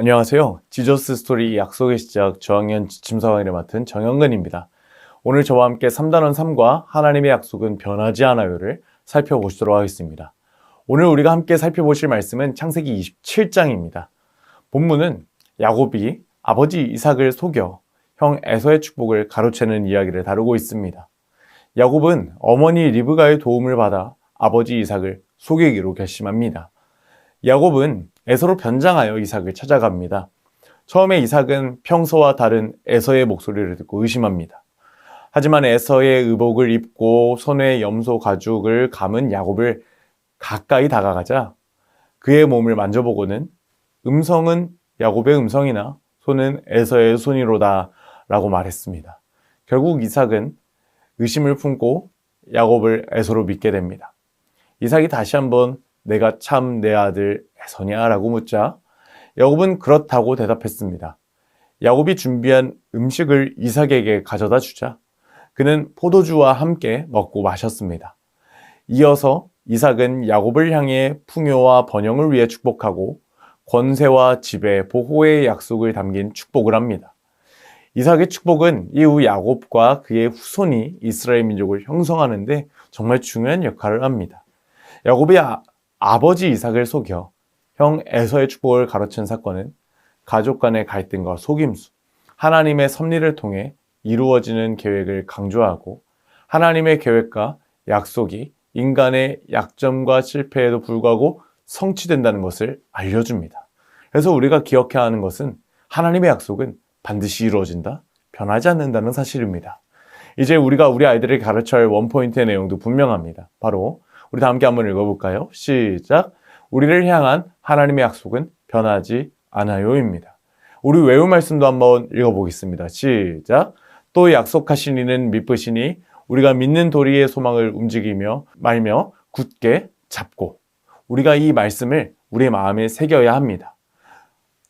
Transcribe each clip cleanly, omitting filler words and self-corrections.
안녕하세요. 지저스 스토리 약속의 시작 저학년 지침서강의를 맡은 정영근입니다. 오늘 저와 함께 3단원 3과 하나님의 약속은 변하지 않아요를 살펴보시도록 하겠습니다. 오늘 우리가 함께 살펴보실 말씀은 창세기 27장입니다. 본문은 야곱이 아버지 이삭을 속여 형 에서의 축복을 가로채는 이야기를 다루고 있습니다. 야곱은 어머니 리브가의 도움을 받아 아버지 이삭을 속이기로 결심합니다. 야곱은 에서로 변장하여 이삭을 찾아갑니다. 처음에 이삭은 평소와 다른 에서의 목소리를 듣고 의심합니다. 하지만 에서의 의복을 입고 손에 염소 가죽을 감은 야곱을 가까이 다가가자 그의 몸을 만져보고는 음성은 야곱의 음성이나 손은 에서의 손이로다 라고 말했습니다. 결국 이삭은 의심을 품고 야곱을 에서로 믿게 됩니다. 이삭이 다시 한번 내가 참 내 아들 에서냐? 라고 묻자 야곱은 그렇다고 대답했습니다. 야곱이 준비한 음식을 이삭에게 가져다 주자 그는 포도주와 함께 먹고 마셨습니다. 이어서 이삭은 야곱을 향해 풍요와 번영을 위해 축복하고 권세와 지배, 보호의 약속을 담긴 축복을 합니다. 이삭의 축복은 이후 야곱과 그의 후손이 이스라엘 민족을 형성하는 데 정말 중요한 역할을 합니다. 야곱이 아버지 이삭을 속여 형 에서의 축복을 가로챈 사건은 가족 간의 갈등과 속임수, 하나님의 섭리를 통해 이루어지는 계획을 강조하고 하나님의 계획과 약속이 인간의 약점과 실패에도 불구하고 성취된다는 것을 알려줍니다. 그래서 우리가 기억해야 하는 것은 하나님의 약속은 반드시 이루어진다, 변하지 않는다는 사실입니다. 이제 우리가 우리 아이들에게 가르쳐야 할 원포인트의 내용도 분명합니다. 바로 우리 다 함께 한번 읽어볼까요? 시작! 우리를 향한 하나님의 약속은 변하지 않아요입니다. 우리 외운 말씀도 한번 읽어보겠습니다. 시작! 또 약속하신 이는 미쁘시니 우리가 믿는 도리의 소망을 움직이며 말며 굳게 잡고 우리가 이 말씀을 우리의 마음에 새겨야 합니다.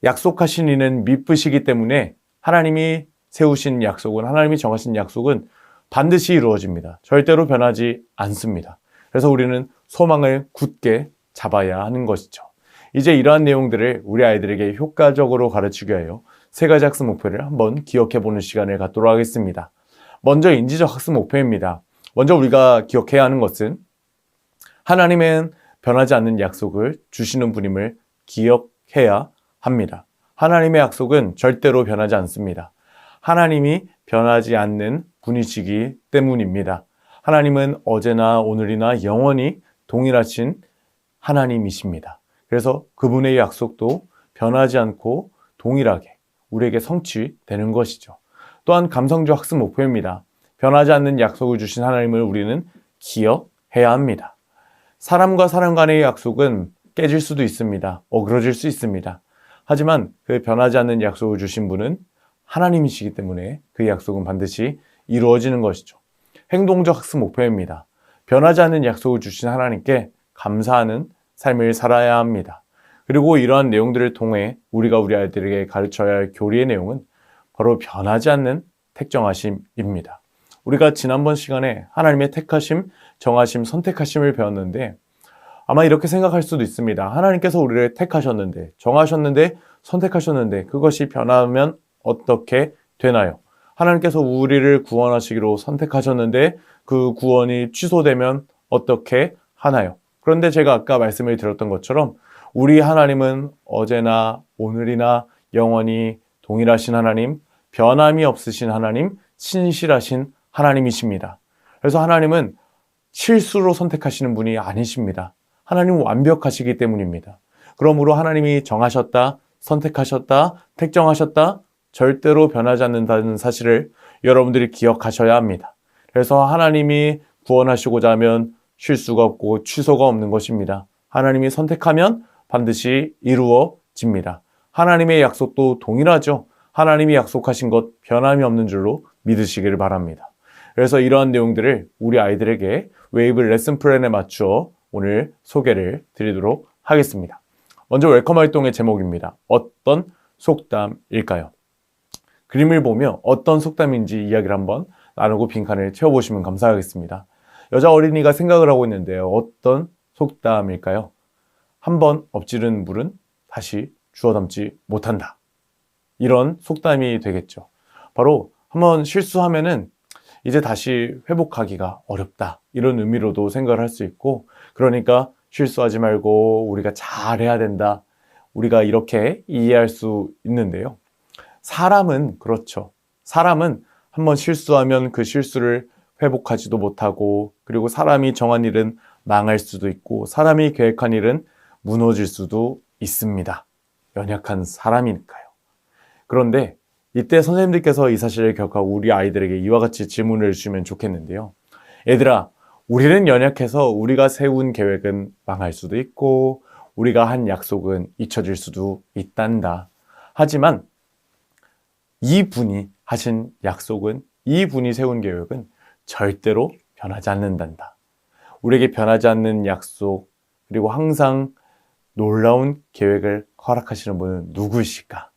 약속하신 이는 미쁘시기 때문에 하나님이 세우신 약속은 하나님이 정하신 약속은 반드시 이루어집니다. 절대로 변하지 않습니다. 그래서 우리는 소망을 굳게 잡아야 하는 것이죠. 이제 이러한 내용들을 우리 아이들에게 효과적으로 가르치기 위하여 세 가지 학습 목표를 한번 기억해보는 시간을 갖도록 하겠습니다. 먼저 인지적 학습 목표입니다. 먼저 우리가 기억해야 하는 것은 하나님은 변하지 않는 약속을 주시는 분임을 기억해야 합니다. 하나님의 약속은 절대로 변하지 않습니다. 하나님이 변하지 않는 분이시기 때문입니다. 하나님은 어제나 오늘이나 영원히 동일하신 하나님이십니다. 그래서 그분의 약속도 변하지 않고 동일하게 우리에게 성취되는 것이죠. 또한 감성적 학습 목표입니다. 변하지 않는 약속을 주신 하나님을 우리는 기억해야 합니다. 사람과 사람 간의 약속은 깨질 수도 있습니다. 어그러질 수 있습니다. 하지만 그 변하지 않는 약속을 주신 분은 하나님이시기 때문에 그 약속은 반드시 이루어지는 것이죠. 행동적 학습 목표입니다. 변하지 않는 약속을 주신 하나님께 감사하는 삶을 살아야 합니다. 그리고 이러한 내용들을 통해 우리가 우리 아이들에게 가르쳐야 할 교리의 내용은 바로 변하지 않는 택정하심입니다. 우리가 지난번 시간에 하나님의 택하심, 정하심, 선택하심을 배웠는데 아마 이렇게 생각할 수도 있습니다. 하나님께서 우리를 택하셨는데, 정하셨는데, 선택하셨는데 그것이 변하면 어떻게 되나요? 하나님께서 우리를 구원하시기로 선택하셨는데 그 구원이 취소되면 어떻게 하나요? 그런데 제가 아까 말씀을 드렸던 것처럼 우리 하나님은 어제나 오늘이나 영원히 동일하신 하나님, 변함이 없으신 하나님, 신실하신 하나님이십니다. 그래서 하나님은 실수로 선택하시는 분이 아니십니다. 하나님은 완벽하시기 때문입니다. 그러므로 하나님이 정하셨다, 선택하셨다, 택정하셨다, 절대로 변하지 않는다는 사실을 여러분들이 기억하셔야 합니다. 그래서 하나님이 구원하시고자 하면 실수가 없고 취소가 없는 것입니다. 하나님이 선택하면 반드시 이루어집니다. 하나님의 약속도 동일하죠. 하나님이 약속하신 것 변함이 없는 줄로 믿으시기를 바랍니다. 그래서 이러한 내용들을 우리 아이들에게 웨이브 레슨 플랜에 맞추어 오늘 소개를 드리도록 하겠습니다. 먼저 웰컴 활동의 제목입니다. 어떤 속담일까요? 그림을 보며 어떤 속담인지 이야기를 한번 나누고 빈칸을 채워보시면 감사하겠습니다. 여자 어린이가 생각을 하고 있는데요. 어떤 속담일까요? 한 번 엎지른 물은 다시 주워 담지 못한다. 이런 속담이 되겠죠. 바로 한번 실수하면은 이제 다시 회복하기가 어렵다. 이런 의미로도 생각을 할 수 있고, 그러니까 실수하지 말고 우리가 잘해야 된다. 우리가 이렇게 이해할 수 있는데요. 사람은 그렇죠. 사람은 한번 실수하면 그 실수를 회복하지도 못하고, 그리고 사람이 정한 일은 망할 수도 있고, 사람이 계획한 일은 무너질 수도 있습니다. 연약한 사람이니까요. 그런데 이때 선생님들께서 이 사실을 기억하고 우리 아이들에게 이와 같이 질문을 주시면 좋겠는데요. 얘들아, 우리는 연약해서 우리가 세운 계획은 망할 수도 있고, 우리가 한 약속은 잊혀질 수도 있단다. 하지만 이분이 하신 약속은, 이분이 세운 계획은 절대로 변하지 않는단다. 우리에게 변하지 않는 약속, 그리고 항상 놀라운 계획을 허락하시는 분은 누구이실까?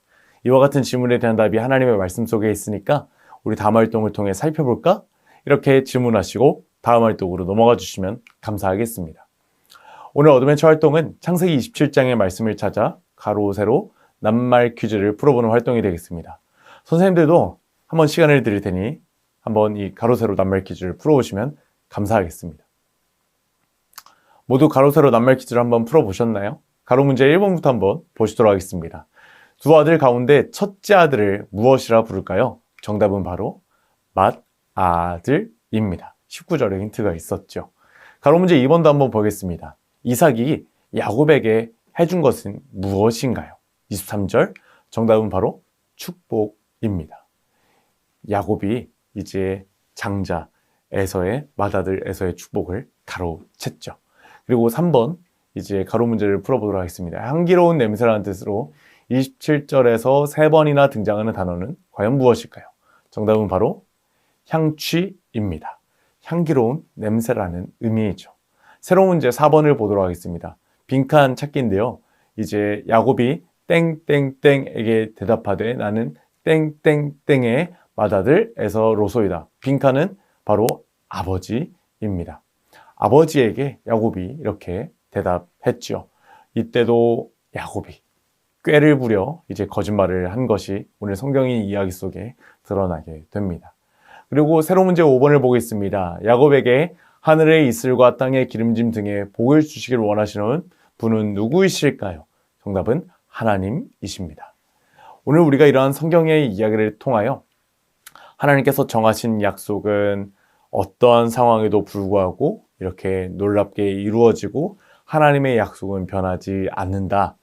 이와 같은 질문에 대한 답이 하나님의 말씀 속에 있으니까 우리 다음 활동을 통해 살펴볼까? 이렇게 질문하시고 다음 활동으로 넘어가 주시면 감사하겠습니다. 오늘 어드벤처 활동은 창세기 27장의 말씀을 찾아 가로, 세로, 낱말 퀴즈를 풀어보는 활동이 되겠습니다. 선생님들도 한번 시간을 드릴 테니 한번 이 가로, 세로, 낱말 퀴즈를 풀어보시면 감사하겠습니다. 모두 가로, 세로, 낱말 퀴즈를 한번 풀어보셨나요? 가로 문제 1번부터 한번 보시도록 하겠습니다. 두 아들 가운데 첫째 아들을 무엇이라 부를까요? 정답은 바로 맏아들입니다. 19절에 힌트가 있었죠. 가로 문제 2번도 한번 보겠습니다. 이삭이 야곱에게 해준 것은 무엇인가요? 23절, 정답은 바로 축복입니다. 야곱이 이제 장자 에서의 맏아들 에서의 축복을 가로챘죠. 그리고 3번 이제 가로 문제를 풀어보도록 하겠습니다. 향기로운 냄새라는 뜻으로 27절에서 3번이나 등장하는 단어는 과연 무엇일까요? 정답은 바로 향취입니다. 향기로운 냄새라는 의미이죠. 새로운 문제 4번을 보도록 하겠습니다. 빈칸 찾기인데요. 이제 야곱이 땡땡땡에게 대답하되 나는 땡땡땡의 맏아들에서 로소이다. 빈칸은 바로 아버지입니다. 아버지에게 야곱이 이렇게 대답했죠. 이때도 야곱이 꾀를 부려 이제 거짓말을 한 것이 오늘 성경의 이야기 속에 드러나게 됩니다. 그리고 새로운 문제 5번을 보겠습니다. 야곱에게 하늘의 이슬과 땅의 기름짐 등의 복을 주시길 원하시는 분은 누구이실까요? 정답은 하나님이십니다. 오늘 우리가 이러한 성경의 이야기를 통하여 하나님께서 정하신 약속은 어떠한 상황에도 불구하고 이렇게 놀랍게 이루어지고 하나님의 약속은 변하지 않는다.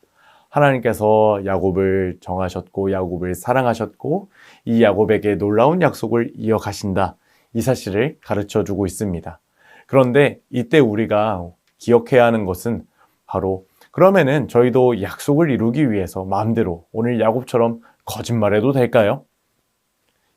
하나님께서 야곱을 정하셨고 야곱을 사랑하셨고 이 야곱에게 놀라운 약속을 이어가신다. 이 사실을 가르쳐주고 있습니다. 그런데 이때 우리가 기억해야 하는 것은 바로 그러면은 저희도 약속을 이루기 위해서 마음대로 오늘 야곱처럼 거짓말해도 될까요?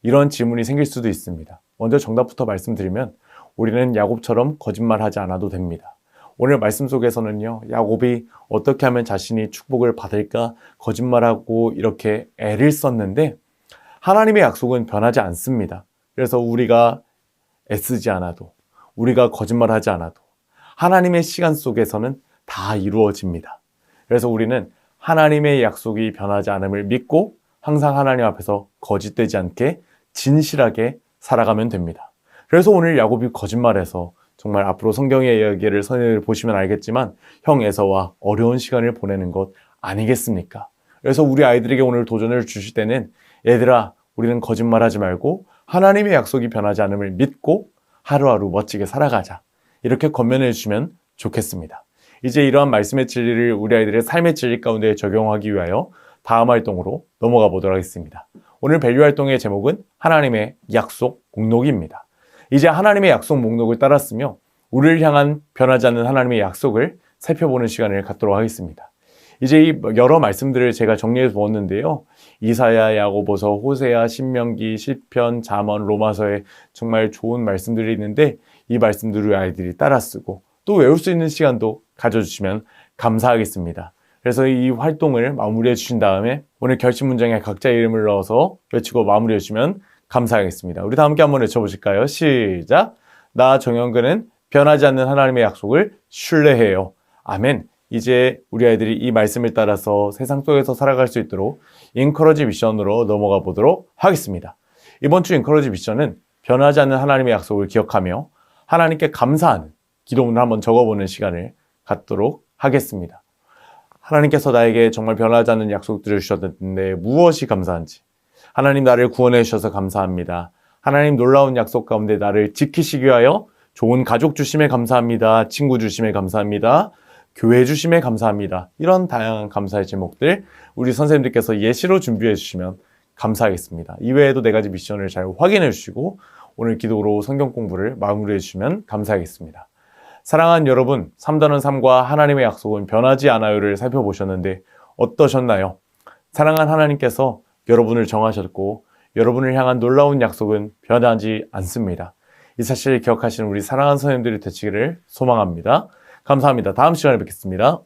이런 질문이 생길 수도 있습니다. 먼저 정답부터 말씀드리면 우리는 야곱처럼 거짓말하지 않아도 됩니다. 오늘 말씀 속에서는요, 야곱이 어떻게 하면 자신이 축복을 받을까 거짓말하고 이렇게 애를 썼는데 하나님의 약속은 변하지 않습니다. 그래서 우리가 애쓰지 않아도, 우리가 거짓말하지 않아도 하나님의 시간 속에서는 다 이루어집니다. 그래서 우리는 하나님의 약속이 변하지 않음을 믿고 항상 하나님 앞에서 거짓되지 않게 진실하게 살아가면 됩니다. 그래서 오늘 야곱이 거짓말해서 정말 앞으로 성경의 이야기를 선생님을 보시면 알겠지만 형 에서와 어려운 시간을 보내는 것 아니겠습니까? 그래서 우리 아이들에게 오늘 도전을 주실 때는 얘들아, 우리는 거짓말하지 말고 하나님의 약속이 변하지 않음을 믿고 하루하루 멋지게 살아가자. 이렇게 권면해 주시면 좋겠습니다. 이제 이러한 말씀의 진리를 우리 아이들의 삶의 진리 가운데 적용하기 위하여 다음 활동으로 넘어가 보도록 하겠습니다. 오늘 밸류 활동의 제목은 하나님의 약속 목록입니다. 이제 하나님의 약속 목록을 따랐으며 우리를 향한 변하지 않는 하나님의 약속을 살펴보는 시간을 갖도록 하겠습니다. 이제 이 여러 말씀들을 제가 정리해서 보았는데요. 이사야, 야고보서, 호세아, 신명기, 시편, 잠언, 로마서에 정말 좋은 말씀들이 있는데 이 말씀들을 아이들이 따라 쓰고 또 외울 수 있는 시간도 가져주시면 감사하겠습니다. 그래서 이 활동을 마무리해 주신 다음에 오늘 결심 문장에 각자의 이름을 넣어서 외치고 마무리해 주시면 감사하겠습니다. 우리 다 함께 한번 외쳐보실까요? 시작! 나 정영근은 변하지 않는 하나님의 약속을 신뢰해요. 아멘. 이제 우리 아이들이 이 말씀을 따라서 세상 속에서 살아갈 수 있도록 인커러지 미션으로 넘어가 보도록 하겠습니다. 이번 주 인커러지 미션은 변하지 않는 하나님의 약속을 기억하며 하나님께 감사하는 기도문을 한번 적어보는 시간을 갖도록 하겠습니다. 하나님께서 나에게 정말 변하지 않는 약속들을 주셨는데 무엇이 감사한지, 하나님 나를 구원해 주셔서 감사합니다. 하나님 놀라운 약속 가운데 나를 지키시기 위하여 좋은 가족 주심에 감사합니다. 친구 주심에 감사합니다. 교회 주심에 감사합니다. 이런 다양한 감사의 제목들 우리 선생님들께서 예시로 준비해 주시면 감사하겠습니다. 이외에도 4가지 미션을 잘 확인해 주시고 오늘 기도로 성경 공부를 마무리해 주시면 감사하겠습니다. 사랑하는 여러분, 3단원 3과 하나님의 약속은 변하지 않아요를 살펴보셨는데 어떠셨나요? 사랑하는 하나님께서 여러분을 정하셨고 여러분을 향한 놀라운 약속은 변하지 않습니다. 이 사실을 기억하시는 우리 사랑하는 선생님들이 되시기를 소망합니다. 감사합니다. 다음 시간에 뵙겠습니다.